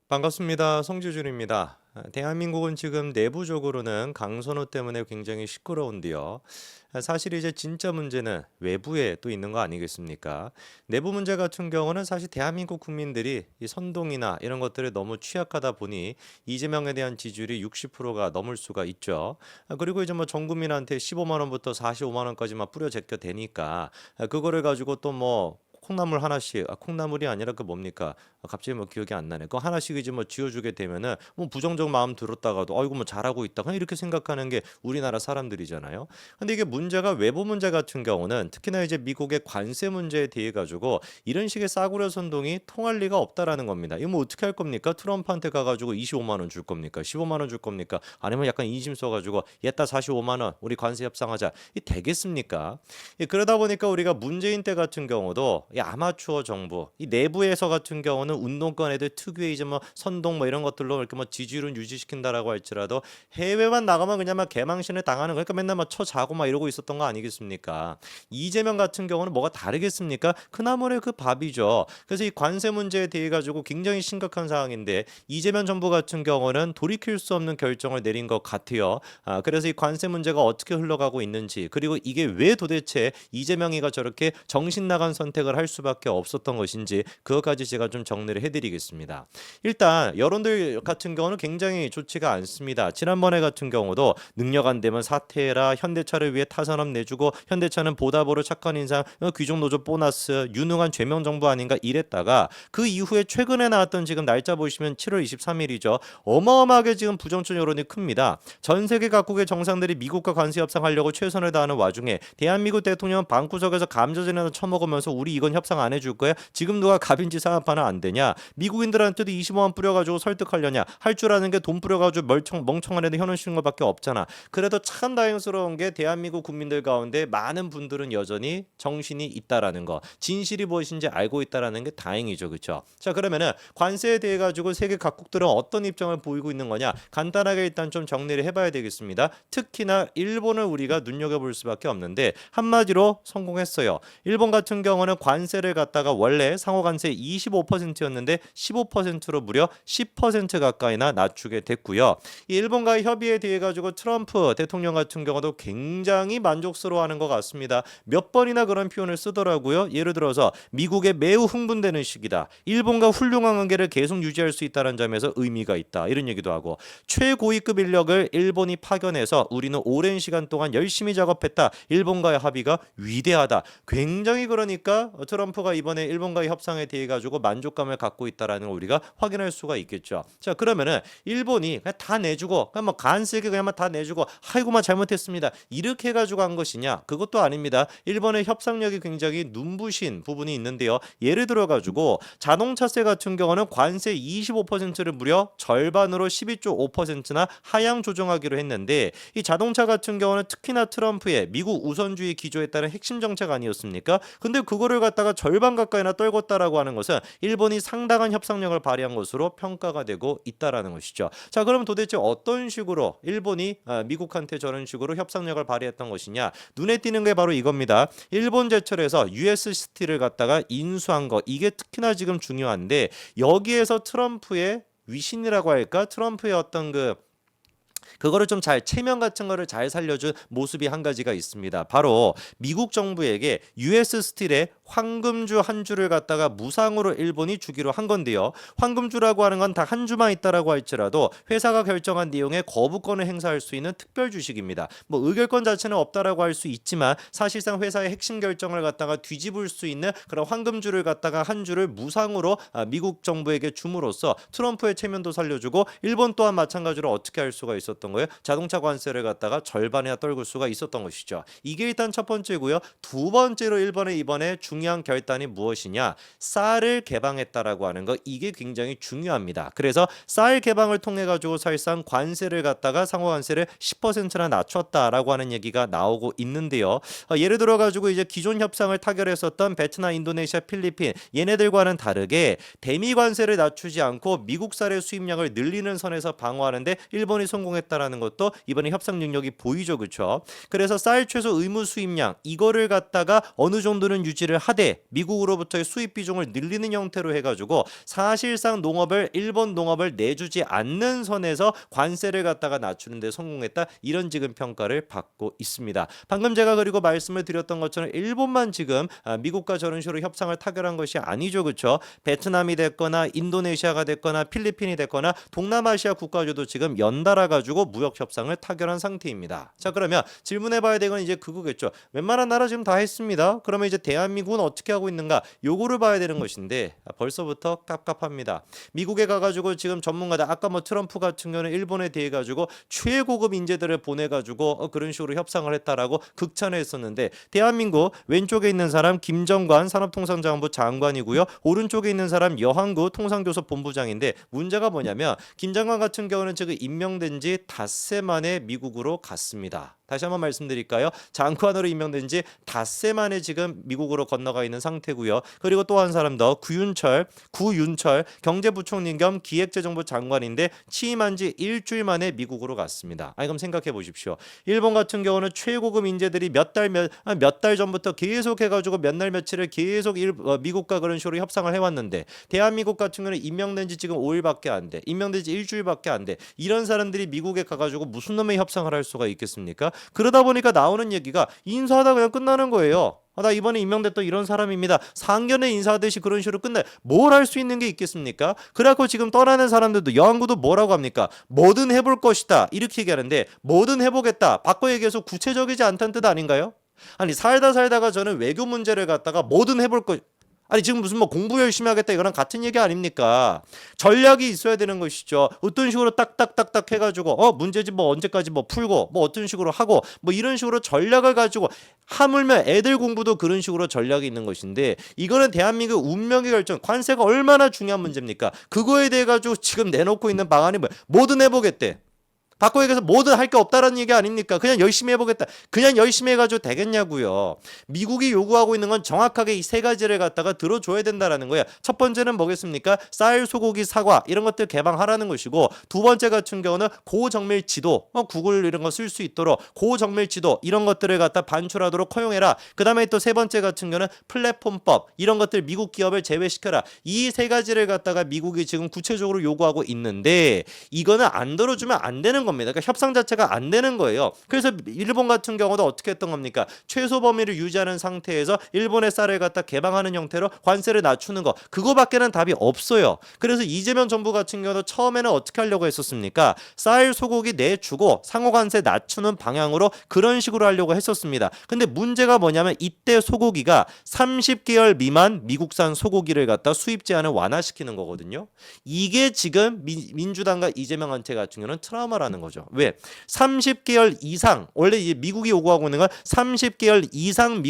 반갑습니다. 송지준입니다. 대한민국은 지금 내부적으로는 강선호 때문에 굉장히 시끄러운데요. 사실 이제 진짜 문제는 외부에 또 있는 거 아니겠습니까? 내부 문제 같은 경우는 사실 대한민국 국민들이 이 선동이나 이런 것들에 너무 취약하다 보니 이재명에 대한 지지율이 60%가 넘을 수가 있죠. 그리고 이제 뭐 전 국민한테 15만 원부터 45만 원까지만 뿌려 제껴 대니까 그거를 가지고 또 뭐 콩나물 하나씩 콩나물이 아니라 그 뭡니까? 갑자기 뭐 기억이 안 나네. 그거 하나씩 이제 뭐 쥐어주게 되면은 뭐 부정적 마음 들었다가도 아이고 뭐 잘하고 있다. 그냥 이렇게 생각하는 게 우리나라 사람들이잖아요. 근데 이게 문제가 외부 문제 같은 경우는 특히나 이제 미국의 관세 문제에 대해 가지고 이런 식의 싸구려 선동이 통할 리가 없다라는 겁니다. 이거 뭐 어떻게 할 겁니까? 트럼프한테 가가지고 25만 원 줄 겁니까? 15만 원 줄 겁니까? 아니면 약간 인심 써가지고 얘따 45만 원 우리 관세 협상하자. 이 되겠습니까? 그러다 보니까 우리가 문재인 때 같은 경우도 이 아마추어 정부 이 내부에서 같은 경우는 운동권 애들 특유의 이제 뭐 선동 뭐 이런 것들로 이렇게 뭐 지지율은 유지시킨다라고 할지라도 해외만 나가면 그냥 막 개망신을 당하는 거니까 맨날 막 쳐자고 막 이러고 있었던 거 아니겠습니까? 이재명 같은 경우는 뭐가 다르겠습니까? 그나물의 그 밥이죠. 그래서 이 관세 문제에 대해 가지고 굉장히 심각한 상황인데 이재명 정부 같은 경우는 돌이킬 수 없는 결정을 내린 것 같아요. 그래서 이 관세 문제가 어떻게 흘러가고 있는지 그리고 이게 왜 도대체 이재명이가 저렇게 정신 나간 선택을 할 수밖에 없었던 것인지 그것까지 제가 좀 정리를 해드리겠습니다. 일단 여론들 같은 경우는 굉장히 좋지가 않습니다. 지난번에 같은 경우도 능력 안 되면 사퇴해라, 현대차를 위해 타산업 내주고 현대차는 보답으로 착한 인상, 귀족노조 보너스, 유능한 죄명 정부 아닌가 이랬다가 그 이후에 최근에 나왔던 지금 날짜 보시면 7월 23일이죠. 어마어마하게 지금 부정적 여론이 큽니다. 전 세계 각국의 정상들이 미국과 관세 협상하려고 최선을 다하는 와중에 대한민국 대통령은 방구석에서 감자전이나 처먹으면서 우리 이건 협상 안 해줄 거야? 지금 누가 갑인지 사업하는 안 되냐? 미국인들한테도 25만 뿌려가지고 설득하려냐? 할 줄 아는 게 돈 뿌려가지고 멍청한 애들 현원 쉬는 것밖에 없잖아. 그래도 참 다행스러운 게 대한민국 국민들 가운데 많은 분들은 여전히 정신이 있다라는 거, 진실이 무엇인지 알고 있다라는 게 다행이죠, 그렇죠? 자, 그러면은 관세에 대해 가지고 세계 각국들은 어떤 입장을 보이고 있는 거냐? 간단하게 일단 좀 정리를 해봐야 되겠습니다. 특히나 일본을 우리가 눈여겨볼 수밖에 없는데 한마디로 성공했어요. 일본 같은 경우는 관세를 갖다가 원래 상호 관세 25%였는데 15%로 무려 10% 가까이나 낮추게 됐고요. 이 일본과의 협의에 대해 가지고 트럼프 대통령 같은 경우도 굉장히 만족스러워하는 것 같습니다. 몇 번이나 그런 표현을 쓰더라고요. 예를 들어서 미국에 매우 흥분되는 시기다. 일본과 훌륭한 관계를 계속 유지할 수 있다는 점에서 의미가 있다. 이런 얘기도 하고 최고위급 인력을 일본이 파견해서 우리는 오랜 시간 동안 열심히 작업했다. 일본과의 합의가 위대하다. 굉장히 그러니까 트럼프가 이번에 일본과의 협상에 대해 가지고 만족감을 갖고 있다라는 걸 우리가 확인할 수가 있겠죠. 자, 그러면은 일본이 그냥 다 내주고 그냥 뭐 간세게 그냥 다 내주고 아이고만 잘못했습니다. 이렇게 해가지고 한 것이냐? 그것도 아닙니다. 일본의 협상력이 굉장히 눈부신 부분이 있는데요. 예를 들어 가지고 자동차세 같은 경우는 관세 25%를 무려 절반으로 12.5%나 하향 조정하기로 했는데 이 자동차 같은 경우는 특히나 트럼프의 미국 우선주의 기조에 따른 핵심 정책 아니었습니까? 근데 그거를 갖다가 절반 가까이나 떨궜다라고 하는 것은 일본이 상당한 협상력을 발휘한 것으로 평가가 되고 있다라는 것이죠. 자, 그럼 도대체 어떤 식으로 일본이 미국한테 저런 식으로 협상력을 발휘했던 것이냐? 눈에 띄는 게 바로 이겁니다. 일본 제철에서 US 스틸을 갖다가 인수한 거 이게 특히나 지금 중요한데 여기에서 트럼프의 위신이라고 할까? 트럼프의 어떤 그거를 좀 잘 체면 같은 거를 잘 살려준 모습이 한 가지가 있습니다. 바로 미국 정부에게 US 스틸의 황금주 한 주를 갖다가 무상으로 일본이 주기로 한 건데요. 황금주라고 하는 건 다 한 주만 있다라고 할지라도 회사가 결정한 내용에 거부권을 행사할 수 있는 특별 주식입니다. 뭐 의결권 자체는 없다라고 할 수 있지만 사실상 회사의 핵심 결정을 갖다가 뒤집을 수 있는 그런 황금주를 갖다가 한 주를 무상으로 미국 정부에게 줌으로써 트럼프의 체면도 살려주고 일본 또한 마찬가지로 어떻게 할 수가 있었던 거예요? 자동차 관세를 갖다가 절반이나 떨굴 수가 있었던 것이죠. 이게 일단 첫 번째고요. 두 번째로 일본의 이번에 중요한 결단이 무엇이냐? 쌀을 개방했다라고 하는 거 이게 굉장히 중요합니다. 그래서 쌀 개방을 통해 가지고 사실상 관세를 갖다가 상호 관세를 10%나 낮췄다라고 하는 얘기가 나오고 있는데요. 예를 들어 가지고 이제 기존 협상을 타결했었던 베트남, 인도네시아, 필리핀 얘네들과는 다르게 대미 관세를 낮추지 않고 미국 쌀의 수입량을 늘리는 선에서 방어하는데 일본이 성공했다라는 것도 이번에 협상 능력이 보이죠, 그렇죠? 그래서 쌀 최소 의무 수입량 이거를 갖다가 어느 정도는 유지를 하되 미국으로부터의 수입 비중을 늘리는 형태로 해가지고 사실상 농업을 일본 농업을 내주지 않는 선에서 관세를 갖다가 낮추는 데 성공했다. 이런 지금 평가를 받고 있습니다. 방금 제가 그리고 말씀을 드렸던 것처럼 일본만 지금 미국과 저런 식으로 협상을 타결한 것이 아니죠. 그렇죠? 베트남이 됐거나 인도네시아가 됐거나 필리핀이 됐거나 동남아시아 국가들도 지금 연달아 가지고 무역 협상을 타결한 상태입니다. 자, 그러면 질문해 봐야 되는 건 이제 그거겠죠. 웬만한 나라 지금 다 했습니다. 그러면 이제 대한민국은 어떻게 하고 있는가? 요거를 봐야 되는 것인데 벌써부터 깝깝합니다. 미국에 가가지고 지금 전문가들 아까 뭐 트럼프 같은 경우는 일본에 대해 가지고 최고급 인재들을 보내가지고 그런 식으로 협상을 했다라고 극찬을 했었는데 대한민국 왼쪽에 있는 사람 김정관 산업통상자원부 장관이고요. 오른쪽에 있는 사람 여항구 통상교섭 본부장인데 문제가 뭐냐면 김정관 같은 경우는 지금 임명된 지 닷새 만에 미국으로 갔습니다. 다시 한번 말씀드릴까요? 장관으로 임명된 지 닷새 만에 지금 미국으로 건너가 있는 상태고요. 그리고 또 한 사람 더 구윤철 경제부총리 겸 기획재정부 장관인데 취임한 지 일주일 만에 미국으로 갔습니다. 아니 그럼 생각해 보십시오. 일본 같은 경우는 최고급 인재들이 몇 달 전부터 계속 해가지고 몇 날 며칠을 계속 미국과 그런 식으로 협상을 해왔는데 대한민국 같은 경우는 임명된 지 지금 5일밖에 안 돼. 임명된 지 일주일밖에 안 돼. 이런 사람들이 미국에 가가지고 무슨 놈의 협상을 할 수가 있겠습니까? 그러다 보니까 나오는 얘기가 인사하다 그냥 끝나는 거예요. 나 이번에 임명됐던 이런 사람입니다. 상견례 인사하듯이 그런 식으로 끝내. 뭘 할 수 있는 게 있겠습니까? 그래갖고 지금 떠나는 사람들도 여항구도 뭐라고 합니까? 뭐든 해볼 것이다 이렇게 얘기하는데 뭐든 해보겠다 바꿔 얘기해서 구체적이지 않다는 뜻 아닌가요? 아니 살다가 저는 외교 문제를 갖다가 뭐든 해볼 것 아니 지금 무슨 뭐 공부 열심히 하겠다 이거랑 같은 얘기 아닙니까? 전략이 있어야 되는 것이죠. 어떤 식으로 딱딱딱딱 해가지고 문제집 뭐 언제까지 뭐 풀고 뭐 어떤 식으로 하고 뭐 이런 식으로 전략을 가지고 하물며 애들 공부도 그런 식으로 전략이 있는 것인데 이거는 대한민국 운명의 결정 관세가 얼마나 중요한 문제입니까? 그거에 대해 가지고 지금 내놓고 있는 방안이 뭐든 해보겠대. 바꿔 얘기해서 뭐든 할 게 없다라는 얘기 아닙니까? 그냥 열심히 해보겠다. 그냥 열심히 해가지고 되겠냐고요. 미국이 요구하고 있는 건 정확하게 이 세 가지를 갖다가 들어줘야 된다라는 거예요. 첫 번째는 뭐겠습니까? 쌀, 소고기, 사과 이런 것들 개방하라는 것이고 두 번째 같은 경우는 고정밀 지도 구글 이런 거 쓸 수 있도록 고정밀 지도 이런 것들을 갖다 반출하도록 허용해라. 그 다음에 또 세 번째 같은 경우는 플랫폼법 이런 것들 미국 기업을 제외시켜라. 이 세 가지를 갖다가 미국이 지금 구체적으로 요구하고 있는데 이거는 안 들어주면 안 되는 겁니다. 그러니까 협상 자체가 안 되는 거예요. 그래서 일본 같은 경우도 어떻게 했던 겁니까? 최소 범위를 유지하는 상태에서 일본의 쌀을 갖다 개방하는 형태로 관세를 낮추는 거 그거밖에는 답이 없어요. 그래서 이재명 정부 같은 경우도 처음에는 어떻게 하려고 했었습니까? 쌀 소고기 내주고 상호관세 낮추는 방향으로 그런 식으로 하려고 했었습니다. 근데 문제가 뭐냐면 이때 소고기가 30개월 미만 미국산 소고기를 갖다 수입 제한을 완화시키는 거거든요. 이게 지금 민주당과 이재명한테 같은 경우는 트라우마라는 거죠. 왜? 30개월 이상 원래 이제 미국이 요구하고 있는 건 30개월 이상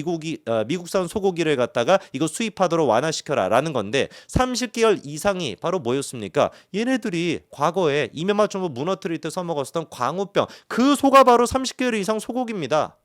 미국산 소고기를 갖다가 이거 수입하도록 완화시켜라라는 건데 30개월 이상이 바로 뭐였습니까? 얘네들이 과거에 이명박 정부 무너뜨릴 때 써먹었던 광우병 그 소가 바로 30개월 이상 소고기입니다.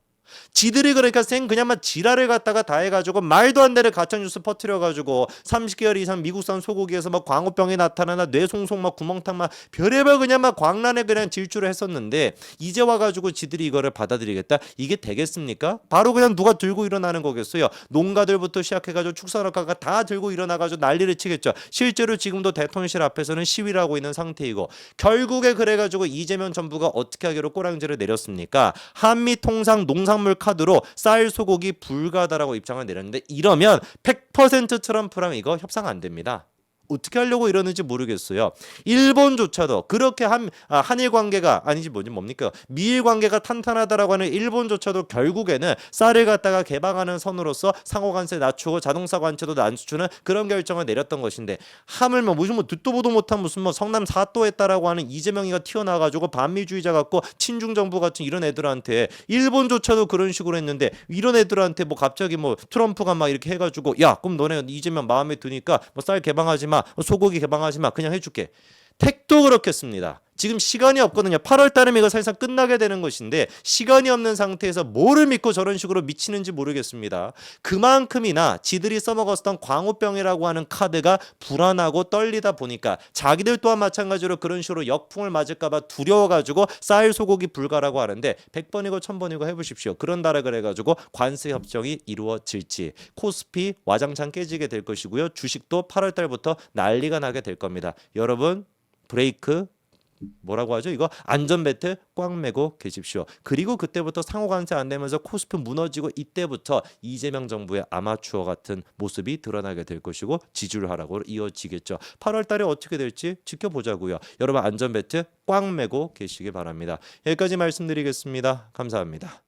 지들이 그러니까 그냥 막 지랄을 갖다가 다 해가지고 말도 안 되는 가짜뉴스 퍼뜨려가지고 30개월 이상 미국산 소고기에서 막 광우병이 나타나나 뇌송송 막 구멍탕 막 별의별 그냥 막 광란에 그냥 질주를 했었는데 이제 와가지고 지들이 이거를 받아들이겠다 이게 되겠습니까? 바로 그냥 누가 들고 일어나는 거겠어요. 농가들부터 시작해가지고 축산업가가 다 들고 일어나가지고 난리를 치겠죠. 실제로 지금도 대통령실 앞에서는 시위를 하고 있는 상태이고 결국에 그래가지고 이재명 정부가 어떻게 하기로 꼬랑지를 내렸습니까? 한미통상 농산물 카드로 쌀 소고기 불가하다라고 입장을 내렸는데 이러면 100% 트럼프라면 이거 협상 안 됩니다. 어떻게 하려고 이러는지 모르겠어요. 일본조차도 그렇게 한일 관계가 아니지 뭡니까? 미일 관계가 탄탄하다라고 하는 일본조차도 결국에는 쌀을 갖다가 개방하는 선으로서 상호관세 낮추고 자동차 관세도 낮추는 그런 결정을 내렸던 것인데 하물며 무슨 뭐 듣도 보도 못한 무슨 뭐 성남 사또했다라고 하는 이재명이가 튀어나와가지고 반미주의자 같고 친중 정부 같은 이런 애들한테 일본조차도 그런 식으로 했는데 이런 애들한테 뭐 갑자기 뭐 트럼프가 막 이렇게 해가지고 야 그럼 너네 이재명 마음에 드니까 뭐 쌀 개방하지 마 소고기 개방하지 마 그냥 해줄게. 택도 그렇겠습니다. 지금 시간이 없거든요. 8월 달에 이거 사실상 끝나게 되는 것인데 시간이 없는 상태에서 뭐를 믿고 저런 식으로 미치는지 모르겠습니다. 그만큼이나 지들이 써먹었던 광우병이라고 하는 카드가 불안하고 떨리다 보니까 자기들 또한 마찬가지로 그런 식으로 역풍을 맞을까봐 두려워가지고 쌀 소고기 불가라고 하는데 100번이고 1000번이고 해보십시오. 그런다라 그래가지고 관세 협정이 이루어질지 코스피 와장창 깨지게 될 것이고요. 주식도 8월 달부터 난리가 나게 될 겁니다. 여러분 브레이크 뭐라고 하죠? 이거 안전벨트 꽉 매고 계십시오. 그리고 그때부터 상호관세 안 되면서 코스피 무너지고 이때부터 이재명 정부의 아마추어 같은 모습이 드러나게 될 것이고 지지율 하락으로 이어지겠죠. 8월 달에 어떻게 될지 지켜보자고요. 여러분 안전벨트 꽉 매고 계시기 바랍니다. 여기까지 말씀드리겠습니다. 감사합니다.